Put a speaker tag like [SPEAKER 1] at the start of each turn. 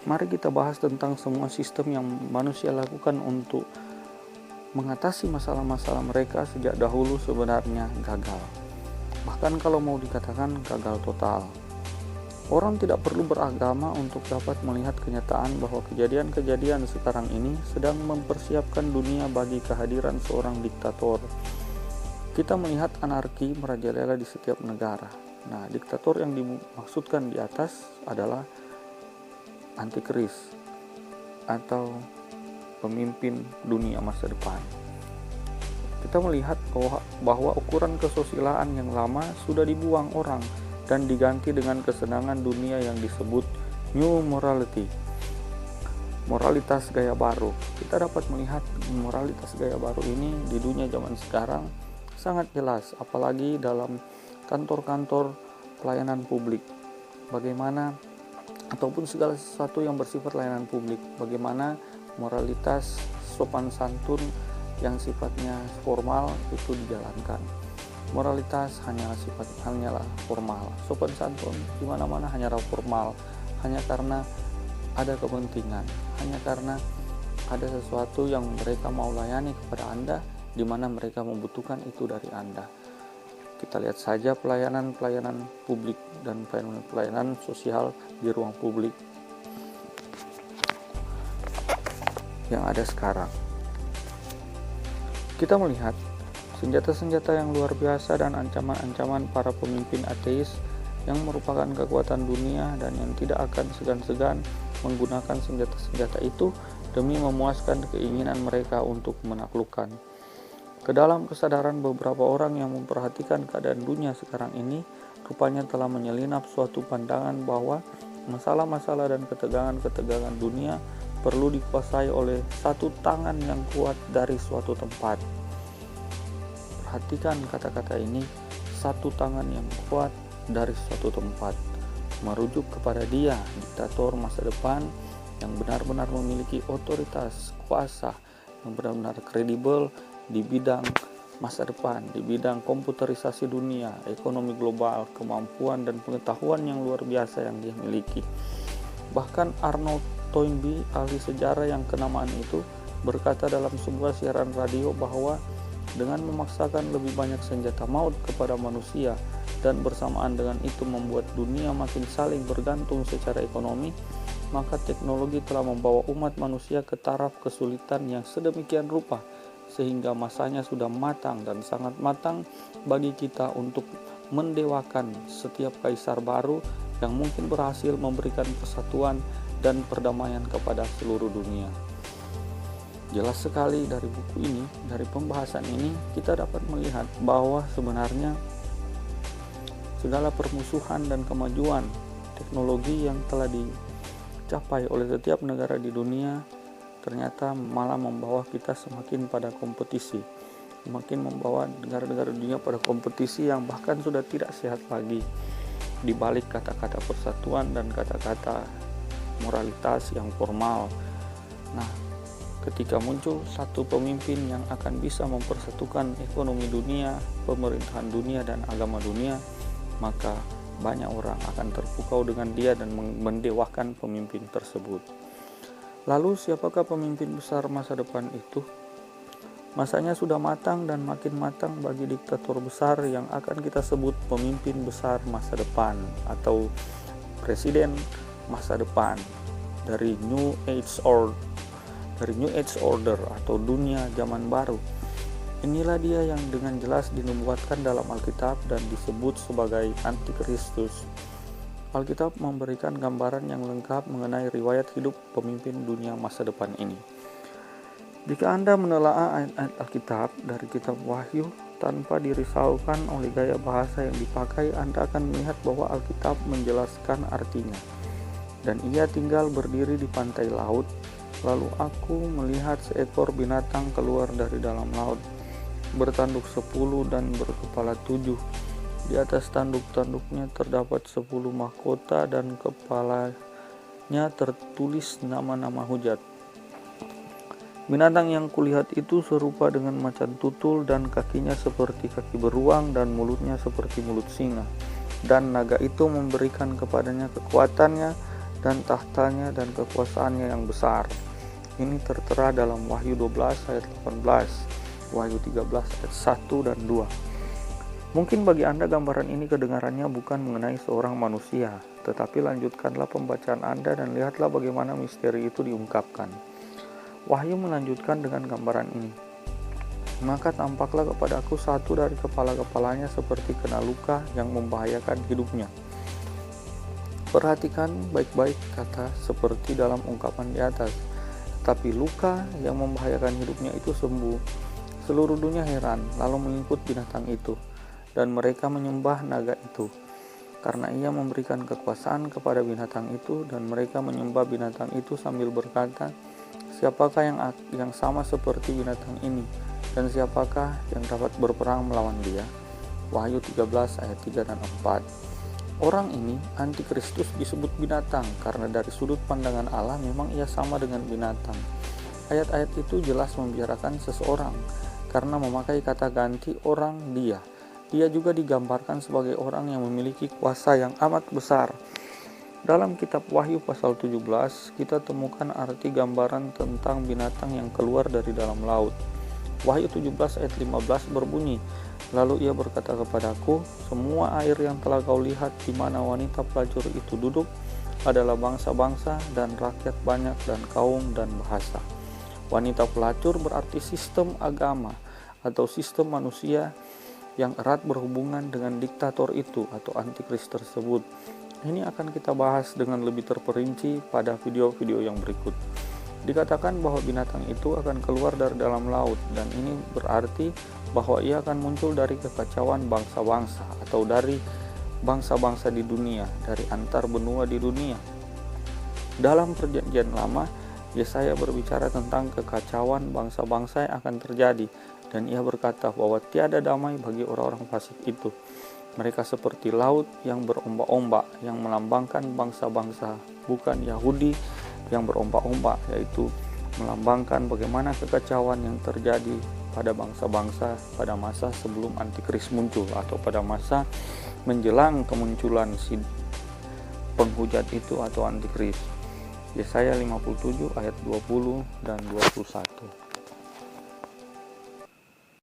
[SPEAKER 1] Mari kita bahas tentang semua sistem yang manusia lakukan untuk mengatasi masalah-masalah mereka sejak dahulu sebenarnya gagal. Bahkan kalau mau dikatakan gagal total. Orang tidak perlu beragama untuk dapat melihat kenyataan bahwa kejadian-kejadian sekarang ini sedang mempersiapkan dunia bagi kehadiran seorang diktator. Kita melihat anarki merajalela di setiap negara. Nah, diktator yang dimaksudkan di atas adalah antikris atau pemimpin dunia masa depan. Kita melihat bahwa ukuran kesusilaan yang lama sudah dibuang orang dan diganti dengan kesenangan dunia yang disebut New Morality, moralitas gaya baru. Kita dapat melihat moralitas gaya baru ini di dunia zaman sekarang sangat jelas, apalagi dalam kantor-kantor pelayanan publik. Bagaimana ataupun segala sesuatu yang bersifat layanan publik, bagaimana moralitas sopan santun yang sifatnya formal itu dijalankan. Moralitas hanyalah formal. Sopan santun di mana-mana hanyalah formal, hanya karena ada kepentingan, hanya karena ada sesuatu yang mereka mau layani kepada Anda, di mana mereka membutuhkan itu dari Anda. Kita lihat saja pelayanan publik dan pelayanan sosial di ruang publik yang ada sekarang. Kita melihat senjata-senjata yang luar biasa dan ancaman-ancaman para pemimpin ateis yang merupakan kekuatan dunia dan yang tidak akan segan-segan menggunakan senjata-senjata itu demi memuaskan keinginan mereka untuk menaklukkan. Kedalam kesadaran beberapa orang yang memperhatikan keadaan dunia sekarang ini, rupanya telah menyelinap suatu pandangan bahwa masalah-masalah dan ketegangan-ketegangan dunia perlu dikuasai oleh satu tangan yang kuat dari suatu tempat. Perhatikan kata-kata ini, satu tangan yang kuat dari suatu tempat, merujuk kepada dia, diktator masa depan yang benar-benar memiliki otoritas, kuasa, yang benar-benar kredibel di bidang masa depan, di bidang komputerisasi dunia, ekonomi global, kemampuan dan pengetahuan yang luar biasa yang dia miliki. Bahkan Arnold Toynbee, ahli sejarah yang kenamaan itu, berkata dalam sebuah siaran radio bahwa dengan memaksakan lebih banyak senjata maut kepada manusia dan bersamaan dengan itu membuat dunia makin saling bergantung secara ekonomi, maka teknologi telah membawa umat manusia ke taraf kesulitan yang sedemikian rupa sehingga masanya sudah matang dan sangat matang bagi kita untuk mendewakan setiap kaisar baru yang mungkin berhasil memberikan persatuan dan perdamaian kepada seluruh dunia. Jelas sekali dari buku ini, dari pembahasan ini, kita dapat melihat bahwa sebenarnya segala permusuhan dan kemajuan teknologi yang telah dicapai oleh setiap negara di dunia ternyata malah membawa kita semakin pada kompetisi, semakin membawa negara-negara dunia pada kompetisi yang bahkan sudah tidak sehat lagi di balik kata-kata persatuan dan kata-kata moralitas yang formal. Nah, ketika muncul satu pemimpin yang akan bisa mempersatukan ekonomi dunia, pemerintahan dunia, dan agama dunia, maka banyak orang akan terpukau dengan dia dan mendewakan pemimpin tersebut. Lalu siapakah pemimpin besar masa depan itu? Masanya sudah matang dan makin matang bagi diktator besar yang akan kita sebut pemimpin besar masa depan atau presiden masa depan dari New Age Order atau dunia zaman baru. Inilah dia yang dengan jelas dinubuatkan dalam Alkitab dan disebut sebagai Antikristus. Alkitab memberikan gambaran yang lengkap mengenai riwayat hidup pemimpin dunia masa depan ini. Jika Anda menelaah ayat-ayat Alkitab dari kitab Wahyu tanpa dirisaukan oleh gaya bahasa yang dipakai, Anda akan melihat bahwa Alkitab menjelaskan artinya. Dan ia tinggal berdiri di pantai laut. Lalu aku melihat seekor binatang keluar dari dalam laut, bertanduk 10 dan berkepala 7. Di atas tanduk-tanduknya terdapat 10 mahkota dan kepalanya tertulis nama-nama hujat. Binatang yang kulihat itu serupa dengan macan tutul dan kakinya seperti kaki beruang dan mulutnya seperti mulut singa. Dan naga itu memberikan kepadanya kekuatannya dan tahtanya dan kekuasaannya yang besar. Ini tertera dalam Wahyu 12 ayat 18, Wahyu 13 ayat 1 dan 2. Mungkin bagi Anda gambaran ini kedengarannya bukan mengenai seorang manusia, tetapi lanjutkanlah pembacaan Anda dan lihatlah bagaimana misteri itu diungkapkan. Wahyu melanjutkan dengan gambaran ini. Maka tampaklah kepadaku satu dari kepala-kepalanya seperti kena luka yang membahayakan hidupnya. Perhatikan baik-baik kata seperti dalam ungkapan di atas. Tapi luka yang membahayakan hidupnya itu sembuh. Seluruh dunia heran, lalu mengikut binatang itu. Dan mereka menyembah naga itu, karena ia memberikan kekuasaan kepada binatang itu, dan mereka menyembah binatang itu sambil berkata, siapakah yang sama seperti binatang ini, dan siapakah yang dapat berperang melawan dia? Wahyu 13 ayat 3 dan 4. Orang ini, antikristus, disebut binatang, karena dari sudut pandangan Allah memang ia sama dengan binatang. Ayat-ayat itu jelas membicarakan seseorang, karena memakai kata ganti orang dia. Dia juga digambarkan sebagai orang yang memiliki kuasa yang amat besar. Dalam kitab Wahyu pasal 17, kita temukan arti gambaran tentang binatang yang keluar dari dalam laut. Wahyu 17 ayat 15 berbunyi, lalu ia berkata kepadaku, semua air yang telah kau lihat di mana wanita pelacur itu duduk adalah bangsa-bangsa dan rakyat banyak dan kaum dan bahasa. Wanita pelacur berarti sistem agama atau sistem manusia yang erat berhubungan dengan diktator itu atau antikris tersebut. Ini akan kita bahas dengan lebih terperinci pada video-video yang berikut. Dikatakan bahwa binatang itu akan keluar dari dalam laut, dan ini berarti bahwa ia akan muncul dari kekacauan bangsa-bangsa atau dari bangsa-bangsa di dunia, dari antar benua di dunia. Dalam Perjanjian Lama, Yesaya berbicara tentang kekacauan bangsa-bangsa yang akan terjadi, dan ia berkata bahwa tiada damai bagi orang-orang fasik itu. Mereka seperti laut yang berombak-ombak, yang melambangkan bangsa-bangsa, bukan Yahudi yang berombak-ombak, yaitu melambangkan bagaimana kekacauan yang terjadi pada bangsa-bangsa pada masa sebelum antikris muncul, atau pada masa menjelang kemunculan si penghujat itu atau antikris. Yesaya 57 ayat 20 dan 21.